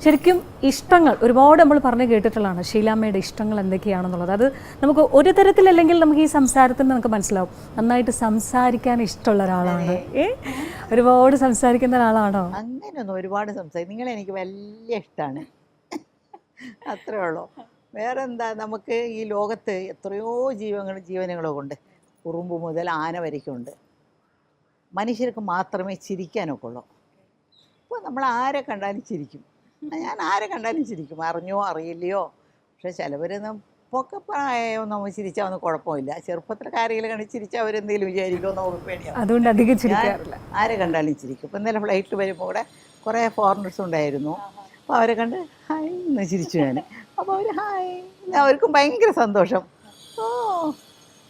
ശരിക്കും ഇഷ്ടങ്ങൾ ഒരുപാട് നമ്മൾ പറഞ്ഞു കേട്ടിട്ടുള്ളതാണ്. ഷീലാമ്മയുടെ ഇഷ്ടങ്ങൾ എന്തൊക്കെയാണെന്നുള്ളത് അത് നമുക്ക് ഒരു തരത്തിലല്ലെങ്കിൽ നമുക്ക് ഈ സംസാരത്തിൽ നമുക്ക് മനസ്സിലാവും. നന്നായിട്ട് സംസാരിക്കാൻ ഇഷ്ടമുള്ള ഒരാളാണ്. ഒരുപാട് സംസാരിക്കുന്ന ഒരാളാണോ? അങ്ങനെയൊന്നും ഒരുപാട് നിങ്ങളെ എനിക്ക് വലിയ ഇഷ്ടമാണ്. അത്രേ ഉള്ളൂ. വേറെ എന്താ, നമുക്ക് ഈ ലോകത്ത് എത്രയോ ജീവനുകളൊക്കെ ഉണ്ട്. ഉറുമ്പ് മുതൽ ആന വരയ്ക്കുണ്ട്. മനുഷ്യർക്ക് മാത്രമേ ചിരിക്കാനൊക്കെ ഉള്ളൂ. അപ്പോൾ നമ്മൾ ആരെ കണ്ടാലും ചിരിക്കും. ഞാൻ ആരെ കണ്ടാലും ചിരിക്കും, അറിഞ്ഞോ അറിയില്ലയോ. പക്ഷെ ചിലവരൊന്നും പൊക്കപ്രായം നമ്മൾ ചിരിച്ചാൽ ഒന്നും കുഴപ്പമില്ല. ചെറുപ്പത്തിൽ കാര്യങ്ങൾ കണ്ട് ചിരിച്ചാൽ അവരെന്തെങ്കിലും വിചാരിക്കുമോ നമുക്ക് പേടിയാവും. അതുകൊണ്ട് അധികം ചിരിക്കാറില്ല. ആരെ കണ്ടാലും ചിരിക്കും. ഇപ്പം ഇന്നലെ ഫ്ലൈറ്റിൽ വരുമ്പോൾ കൂടെ കുറേ ഫോറിനേഴ്സ് ഉണ്ടായിരുന്നു. അപ്പോൾ അവരെ കണ്ട് ഹായ് എന്ന് ചിരിച്ചു ഞാൻ. അപ്പോൾ അവർ ഹായ്, അവർക്കും ഭയങ്കര സന്തോഷം. ഓ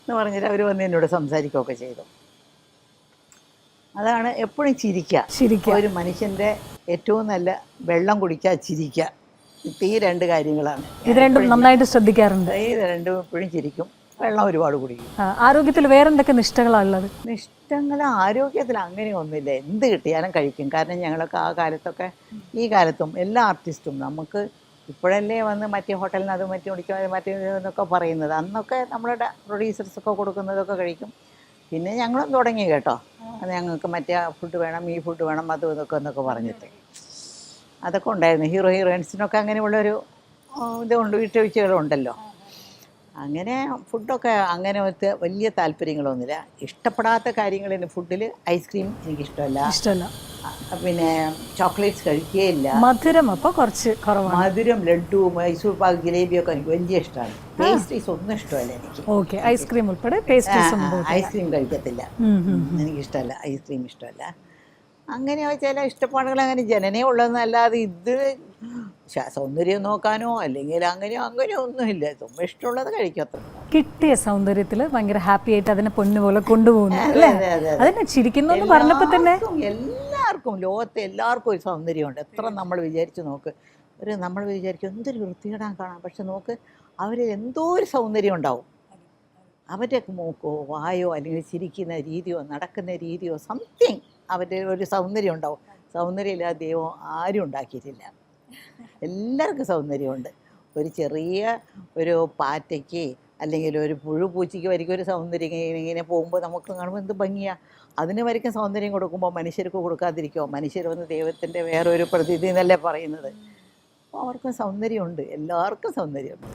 എന്ന് പറഞ്ഞിട്ട് അവർ വന്ന് എന്നോട് സംസാരിക്കുകയൊക്കെ ചെയ്തു. അതാണ് എപ്പോഴും ചിരിക്കുക. ഒരു മനുഷ്യൻ്റെ ഏറ്റവും നല്ല വെള്ളം കുടിക്കുക, ചിരിക്കുക. ഈ രണ്ട് കാര്യങ്ങളാണ്. ഇത് രണ്ടും നന്നായിട്ട് ശ്രദ്ധിക്കാറുണ്ട്. ഇത് രണ്ടും എപ്പോഴും ചിരിക്കും, വെള്ളം ഒരുപാട് കുടിക്കും. ആരോഗ്യത്തിൽ വേറെ എന്തൊക്കെ നിഷ്ഠകളാണുള്ളത്? നിഷ്ഠങ്ങൾ ആരോഗ്യത്തിൽ അങ്ങനെയൊന്നുമില്ല. എന്ത് കിട്ടിയാലും കഴിക്കും. കാരണം ഞങ്ങളൊക്കെ ആ കാലത്തൊക്കെ, ഈ കാലത്തും എല്ലാ ആർട്ടിസ്റ്റും നമുക്ക് ഇപ്പോഴല്ലേ വന്ന് മറ്റേ ഹോട്ടലിൽ നിന്ന് അത് മറ്റേ കുടിക്കുക മറ്റേ എന്നൊക്കെ പറയുന്നത്. അന്നൊക്കെ നമ്മളുടെ പ്രൊഡ്യൂസേഴ്സൊക്കെ കൊടുക്കുന്നതൊക്കെ കഴിക്കും. പിന്നെ ഞങ്ങളും തുടങ്ങി കേട്ടോ, അത് ഞങ്ങൾക്ക് മറ്റേ ഫുഡ് വേണം, ഈ ഫുഡ് വേണം, അതും ഇതൊക്കെ എന്നൊക്കെ പറഞ്ഞിട്ട് അതൊക്കെ ഉണ്ടായിരുന്നു. ഹീറോയിൻസിനൊക്കെ അങ്ങനെയുള്ളൊരു ഇതുകൊണ്ട് വിട്ടുവീഴ്ചകളുണ്ടല്ലോ. അങ്ങനെ ഫുഡൊക്കെ അങ്ങനെ വലിയ താല്പര്യങ്ങളൊന്നുമില്ല. ഇഷ്ടപ്പെടാത്ത കാര്യങ്ങൾ ഫുഡിൽ ഐസ്ക്രീം എനിക്കിഷ്ടമല്ല. പിന്നെ ചോക്ലേറ്റ്സ് കഴിക്കുകയില്ല. മധുരം അപ്പോൾ കുറച്ച് കുറവാണ്. മധുരം, ലഡ്ഡു, മൈസൂർ പാക്ക്, ജിലേബിയൊക്കെ എനിക്ക് വലിയ ഇഷ്ടമാണ്. പേസ്ട്രീസ് ഒന്നും ഇഷ്ടമല്ല എനിക്ക്. ഓക്കെ, ഐസ്ക്രീം ഉൾപ്പെടെ പേസ്ട്രീസ് ഐസ്ക്രീം കഴിക്കത്തില്ല, എനിക്കിഷ്ടമല്ല. ഐസ്ക്രീം ഇഷ്ടമല്ല. അങ്ങനെ ചില ഇഷ്ടപ്പാടുകൾ അങ്ങനെ ജനനേ ഉള്ളതെന്നല്ലാതെ ഇത് സൗന്ദര്യം നോക്കാനോ അല്ലെങ്കിൽ അങ്ങനെ ഒന്നുമില്ല. ചുമ്മാ ഇഷ്ടമുള്ളത് കഴിക്കത്ര. കിട്ടിയ സൗന്ദര്യത്തിൽ ഭയങ്കര ഹാപ്പി ആയിട്ട് അതിനെ പൊന്നുപോലെ കൊണ്ടുപോകുന്നു അല്ലേ? അതിനെ ചിരിക്കുന്നു പറഞ്ഞപ്പോൾ തന്നെ എല്ലാവർക്കും, ലോകത്തെ എല്ലാവർക്കും ഒരു സൗന്ദര്യമുണ്ട്. എത്ര നമ്മൾ വിചാരിച്ച് നോക്ക്. നമ്മൾ വിചാരിക്കും എന്തൊരു വൃത്തികേടാൻ കാണാം, പക്ഷെ നോക്ക് അവരിൽ എന്തോ ഒരു സൗന്ദര്യം ഉണ്ടാവും. അവരുടെ മൂക്കോ വായോ അല്ലെങ്കിൽ ചിരിക്കുന്ന രീതിയോ നടക്കുന്ന രീതിയോ സംതിങ് അവരുടെ ഒരു സൗന്ദര്യം ഉണ്ടാവും. സൗന്ദര്യമില്ലാതെ ദൈവം ആരും ഉണ്ടാക്കിയിട്ടില്ല. എല്ലാവർക്കും സൗന്ദര്യമുണ്ട്. ഒരു ചെറിയ ഒരു പാറ്റയ്ക്ക് അല്ലെങ്കിൽ ഒരു പൂച്ചിക്ക് വരിക്കും ഒരു സൗന്ദര്യം. ഇങ്ങനെ പോകുമ്പോൾ നമുക്ക് കാണുമ്പോൾ എന്ത് ഭംഗിയാണ്. അതിന് വരിക്കും സൗന്ദര്യം കൊടുക്കുമ്പോൾ മനുഷ്യർക്ക് കൊടുക്കാതിരിക്കുമോ? മനുഷ്യർ വന്ന് ദൈവത്തിൻ്റെ വേറൊരു പ്രതിനിധി എന്നല്ലേ പറയുന്നത്. അപ്പോൾ അവർക്കും സൗന്ദര്യമുണ്ട്, എല്ലാവർക്കും സൗന്ദര്യമുണ്ട്.